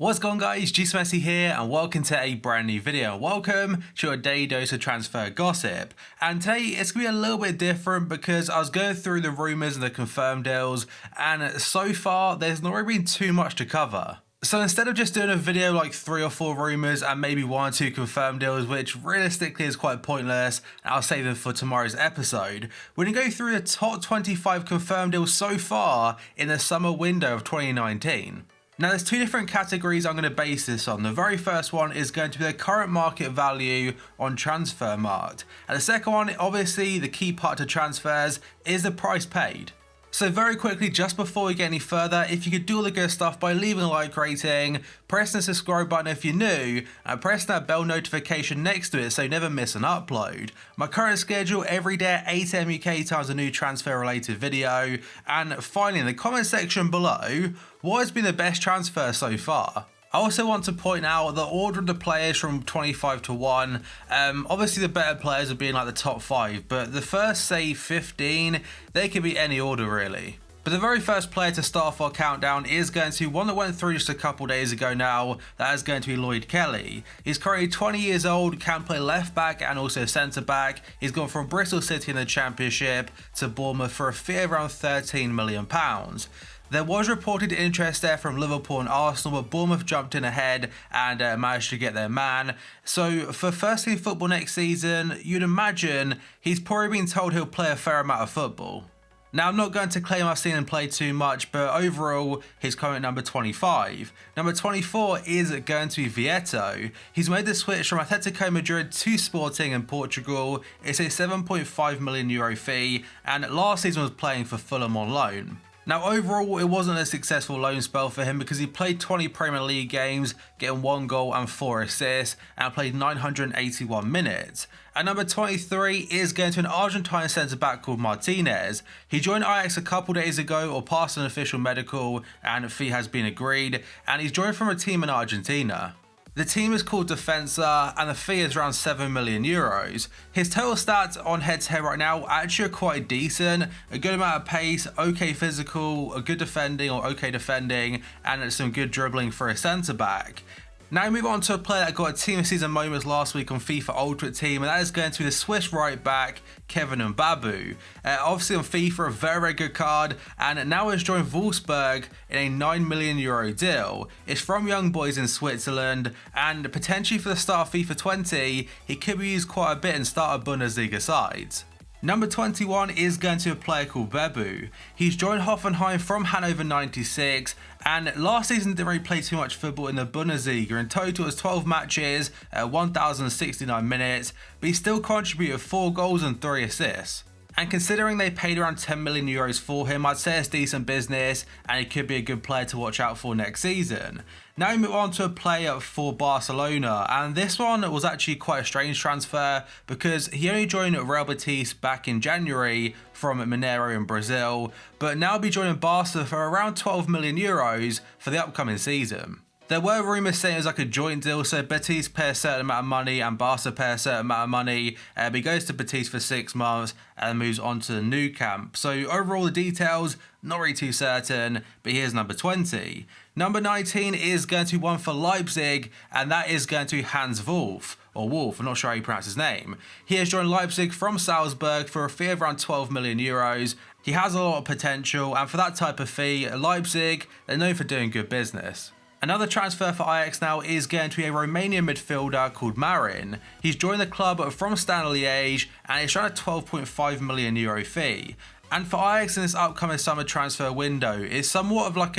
What's going on, guys? Messi here and welcome to a brand new video. Welcome to your daily dose of transfer gossip. And today it's going to be a little bit different because I was going through the rumours and the confirmed deals, and so far there's not really been too much to cover. So instead of just doing a video like 3 or 4 rumours and maybe 1 or 2 confirmed deals, which realistically is quite pointless, and I'll save them for tomorrow's episode, we're going to go through the top 25 confirmed deals so far in the summer window of 2019. Now there's 2 different categories I'm going to base this on. The very first one is going to be the current market value on Transfermarkt. And the second one, obviously the key part to transfers, is the price paid. So very quickly, just before we get any further, if you could do all the good stuff by leaving a like rating, pressing the subscribe button if you're new, and pressing that bell notification next to it so you never miss an upload. My current schedule every day at 8 AM UK time is a new transfer related video. And finally, in the comment section below, what has been the best transfer so far? I also want to point out the order of the players from 25 to 1. Obviously the better players are being like the top 5, but the first, say, 15, they could be any order really. But the very first player to start off our countdown is going to be one that went through just a couple days ago now. That is going to be Lloyd Kelly. He's currently 20 years old, can play left back and also centre back. He's gone from Bristol City in the Championship to Bournemouth for a fee of around £13 million. There was reported interest there from Liverpool and Arsenal, but Bournemouth jumped in ahead and managed to get their man. So for first team football next season, you'd imagine he's probably been told he'll play a fair amount of football. Now, I'm not going to claim I've seen him play too much, but overall, he's coming at number 25. Number 24 is going to be Vieto. He's made the switch from Atletico Madrid to Sporting in Portugal. It's a €7.5 million fee, and last season was playing for Fulham on loan. Now overall, it wasn't a successful loan spell for him because he played 20 Premier League games, getting 1 goal and 4 assists, and played 981 minutes. And number 23 is going to an Argentine centre-back called Martinez. He joined Ajax a couple days ago, or passed an official medical, and a fee has been agreed, and he's joined from a team in Argentina. The team is called Defensa and the fee is around €7 million. His total stats on head-to-head right now actually are quite decent. A good amount of pace, okay physical, a good defending or okay defending, and some good dribbling for a centre-back. Now we move on to a player that got a team of season moments last week on FIFA Ultimate Team, and that is going to be the Swiss right back, Kevin Mbabu. Obviously on FIFA, a very, very good card, and now has joined Wolfsburg in a €9 million deal. It's from Young Boys in Switzerland, and potentially for the start of FIFA 20, he could be used quite a bit and start a Bundesliga sides. Number 21 is going to a player called Bebu. He's joined Hoffenheim from Hannover 96, and last season didn't really play too much football in the Bundesliga. In total it was 12 matches, 1,069 minutes, but he still contributed 4 goals and 3 assists. And considering they paid around €10 million for him, I'd say it's decent business and he could be a good player to watch out for next season. Now we move on to a player for Barcelona, and this one was actually quite a strange transfer because he only joined Real Betis back in January from Mineiro in Brazil, but now be joining Barca for around €12 million for the upcoming season. There were rumours saying it was like a joint deal, so Betis pay a certain amount of money and Barca pay a certain amount of money, but he goes to Betis for 6 months and moves on to the new camp. So overall the details, not really too certain, but here's number 20. Number 19 is going to be one for Leipzig, and that is going to be Hans Wolf, or Wolf, I'm not sure how you pronounce his name. He has joined Leipzig from Salzburg for a fee of around €12 million. He has a lot of potential, and for that type of fee, Leipzig, they're known for doing good business. Another transfer for Ajax now is going to be a Romanian midfielder called Marin. He's joined the club from Standard Liège and he's trying a €12.5 million fee. And for Ajax in this upcoming summer transfer window, it's somewhat of like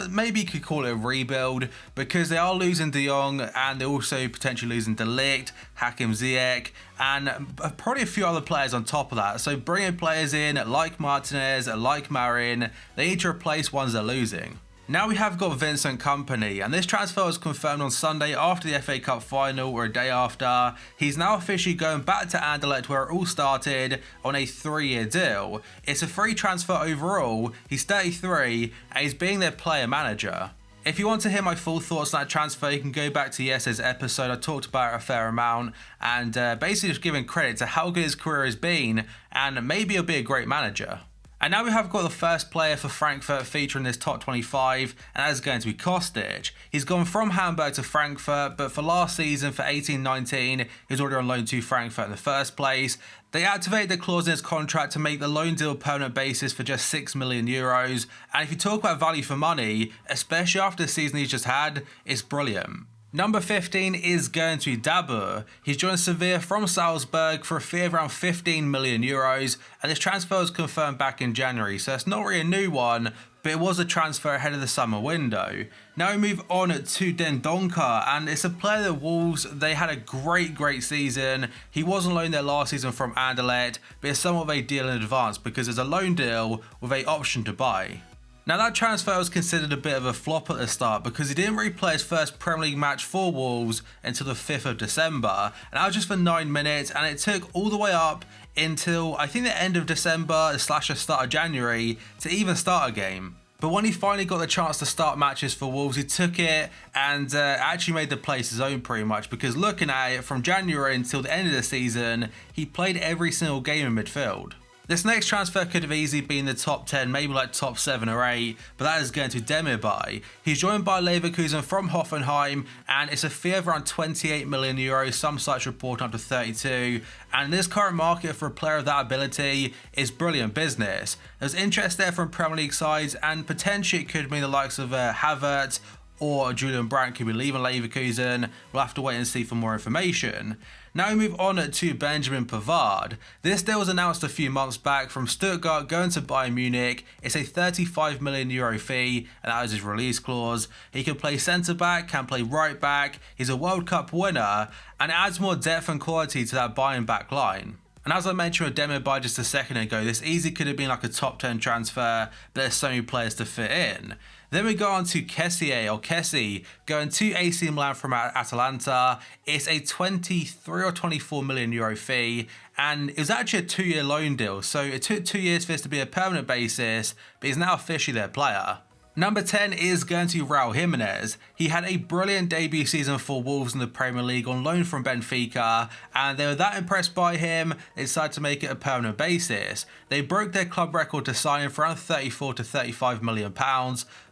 maybe you could call it a rebuild, because they are losing De Jong and they're also potentially losing De Ligt, Hakim Ziyech, and probably a few other players on top of that. So bringing players in like Martinez, like Marin, they need to replace ones they're losing. Now we have got Vincent Kompany, and this transfer was confirmed on Sunday after the FA Cup final, or a day after. He's now officially going back to Anderlecht where it all started on a 3-year deal. It's a free transfer overall, he's 33 and he's being their player manager. If you want to hear my full thoughts on that transfer, you can go back to yesterday's episode. I talked about it a fair amount and basically just giving credit to how good his career has been, and maybe he'll be a great manager. And now we have got the first player for Frankfurt featuring this top 25, and that is going to be Kostic. He's gone from Hamburg to Frankfurt, but for last season, for 18-19, he's already on loan to Frankfurt in the first place. They activated the clause in his contract to make the loan deal permanent basis for just €6 million. And if you talk about value for money, especially after the season he's just had, it's brilliant. Number 15 is going to be Dabur. He's joined Sevilla from Salzburg for a fee of around €15 million, and this transfer was confirmed back in January, so it's not really a new one, but it was a transfer ahead of the summer window. Now we move on to Dendoncker, and it's a player that Wolves, they had a great season. He was on loan there last season from Anderlecht, but it's somewhat of a deal in advance because there's a loan deal with an option to buy. Now that transfer was considered a bit of a flop at the start because he didn't really play his first Premier League match for Wolves until the 5th of December, and that was just for 9 minutes, and it took all the way up until I think the end of December / the start of January to even start a game. But when he finally got the chance to start matches for Wolves, he took it and actually made the place his own pretty much, because looking at it from January until the end of the season, he played every single game in midfield. This next transfer could have easily been the top 10, maybe like top 7 or 8, but that is going to Demirbay. He's joined by Leverkusen from Hoffenheim, and it's a fee of around €28 million, some sites report up to 32, and in this current market for a player of that ability is brilliant business. There's interest there from Premier League sides, and potentially it could mean the likes of Havertz or Julian Brandt could be leaving Leverkusen. We'll have to wait and see for more information. Now we move on to Benjamin Pavard. This deal was announced a few months back from Stuttgart going to Bayern Munich. It's a €35 million fee, and that is his release clause. He can play centre back, can play right back. He's a World Cup winner, and it adds more depth and quality to that Bayern back line. And as I mentioned with Demirbay just a second ago, this easily could have been like a top 10 transfer, but there's so many players to fit in. Then we go on to Kessie, going to AC Milan from Atalanta. It's a €23 or €24 million fee, and it was actually a 2-year loan deal, so it took 2 years for this to be a permanent basis, but he's now officially their player. Number 10 is going to Raul Jimenez. He had a brilliant debut season for Wolves in the Premier League on loan from Benfica, and they were that impressed by him, they decided to make it a permanent basis. They broke their club record to sign him for around £34 to £35 million,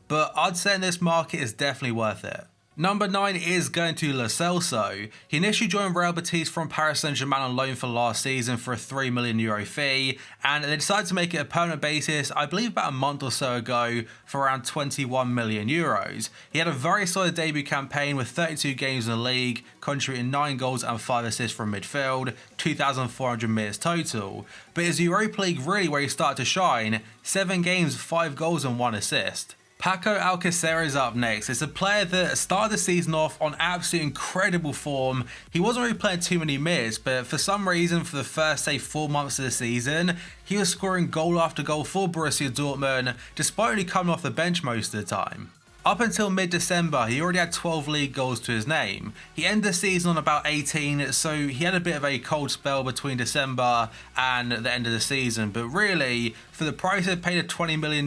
but I'd say in this market it's definitely worth it. Number 9 is going to Lo Celso. He initially joined Real Betis from Paris Saint-Germain on loan for last season for a €3 million fee, and they decided to make it a permanent basis, I believe about a month or so ago, for around €21 million. He had a very solid debut campaign with 32 games in the league, contributing 9 goals and 5 assists from midfield, 2,400 minutes total. But it's the Europa League really where he started to shine, 7 games, 5 goals and 1 assist. Paco Alcacer is up next. It's a player that started the season off on absolutely incredible form. He wasn't really playing too many minutes, but for some reason for the first, say, 4 months of the season, he was scoring goal after goal for Borussia Dortmund, despite only coming off the bench most of the time. Up until mid-December, he already had 12 league goals to his name. He ended the season on about 18, so he had a bit of a cold spell between December and the end of the season, but really, for the price they paid of €20 million,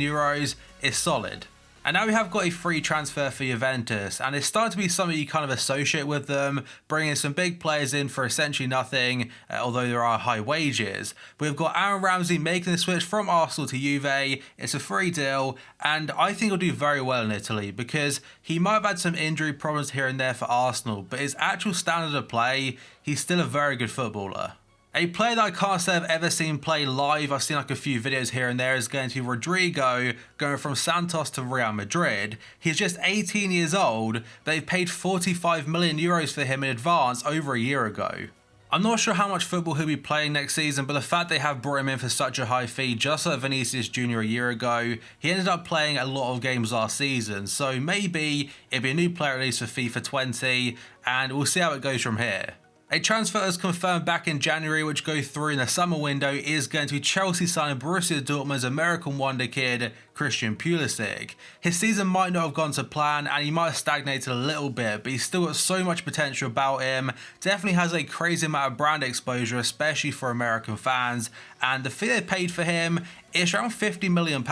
it's solid. And now we have got a free transfer for Juventus, and it's starting to be something you kind of associate with them, bringing some big players in for essentially nothing, although there are high wages. We've got Aaron Ramsey making the switch from Arsenal to Juve. It's a free deal, and I think he'll do very well in Italy because he might have had some injury problems here and there for Arsenal, but his actual standard of play, he's still a very good footballer. A player that I can't say I've ever seen play live, I've seen like a few videos here and there, is going to be Rodrigo, going from Santos to Real Madrid. He's just 18 years old, but they've paid €45 million for him in advance over a year ago. I'm not sure how much football he'll be playing next season, but the fact they have brought him in for such a high fee, just like Vinicius Jr. a year ago, he ended up playing a lot of games last season, so maybe it'll be a new player release for FIFA 20, and we'll see how it goes from here. A transfer as confirmed back in January, which goes through in the summer window, is going to be Chelsea signing Borussia Dortmund's American wonder kid, Christian Pulisic. His season might not have gone to plan and he might have stagnated a little bit, but he's still got so much potential about him. Definitely has a crazy amount of brand exposure, especially for American fans, and the fee they paid for him is around £50 million.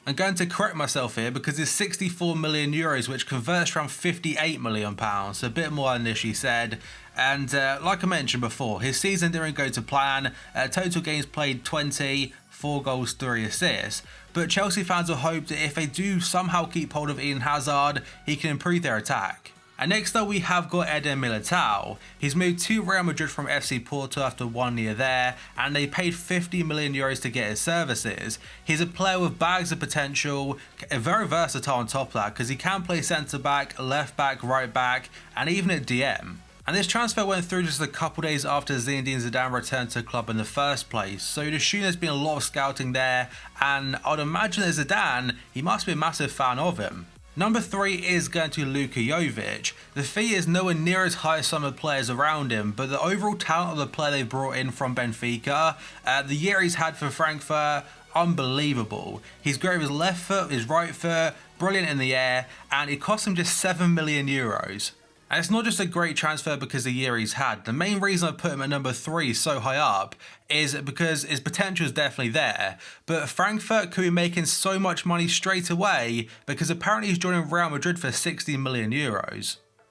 I'm going to correct myself here because it's €64 million, which converts to around £58 million, so a bit more than initially said. And like I mentioned before, his season didn't go to plan. Total games played 20, 4 goals, 3 assists. But Chelsea fans will hope that if they do somehow keep hold of Eden Hazard, he can improve their attack. And next up we have got EDER MILITAO. He's moved to Real Madrid from FC Porto after 1 year there, and they paid €50 million to get his services. He's a player with bags of potential, very versatile on top of that, because he can play centre back, left back, right back, and even at DM. And this transfer went through just a couple days after Zinedine Zidane returned to the club in the first place, so you'd assume there's been a lot of scouting there, and I'd imagine that Zidane, he must be a massive fan of him. Number 3 is going to Luka Jovic. The fee is nowhere near as high as some of the players around him, but the overall talent of the player they brought in from Benfica, the year he's had for Frankfurt, unbelievable. He's great with his left foot, his right foot, brilliant in the air, and it cost him just €7 million. And it's not just a great transfer because of the year he's had. The main reason I put him at number 3 so high up is because his potential is definitely there. But Frankfurt could be making so much money straight away because apparently he's joining Real Madrid for €60 million.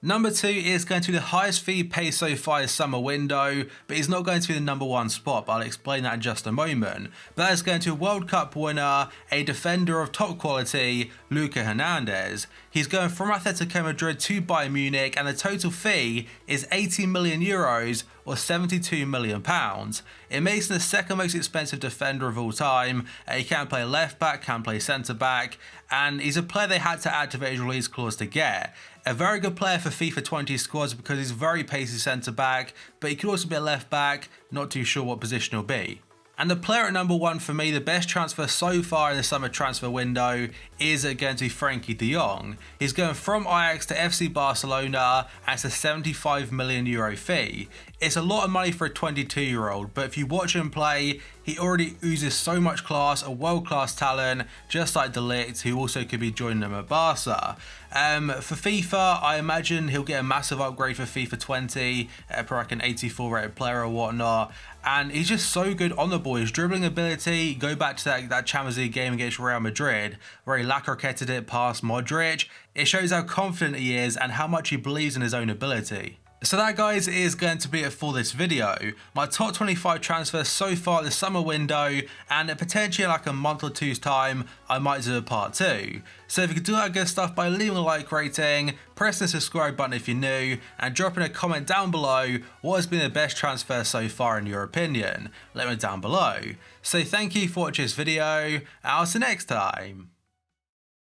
Number 2 is going to be the highest fee paid so far this summer window, but he's not going to be the number 1 spot, but I'll explain that in just a moment. But that is going to a World Cup winner, a defender of top quality, Lucas Hernandez. He's going from Atletico Madrid to Bayern Munich, and the total fee is €80 million or £72 million. It makes him the second most expensive defender of all time. He can play left back, can play centre back, and he's a player they had to activate his release clause to get. A very good player for FIFA 20 squads because he's very pacey centre back, but he could also be a left back, not too sure what position he'll be. And the player at number 1 for me, the best transfer so far in the summer transfer window, is going to be Frenkie de Jong. He's going from Ajax to FC Barcelona, and it's a €75 million fee. It's a lot of money for a 22-year-old, but if you watch him play, he already oozes so much class, a world-class talent, just like De Ligt, who also could be joining them at Barca. For FIFA, I imagine he'll get a massive upgrade for FIFA 20, probably like an 84 rated player or whatnot. And he's just so good on the ball. His dribbling ability, go back to that Champions League game against Real Madrid, where he lacroquetted it past Modric. It shows how confident he is and how much he believes in his own ability. So that, guys, is going to be it for this video. My top 25 transfers so far this summer window, and potentially in like a month or two's time, I might do a part 2. So if you could do that good stuff by leaving a like rating, press the subscribe button if you're new, and dropping a comment down below what has been the best transfer so far in your opinion. Let me know down below. So thank you for watching this video, and I'll see you next time.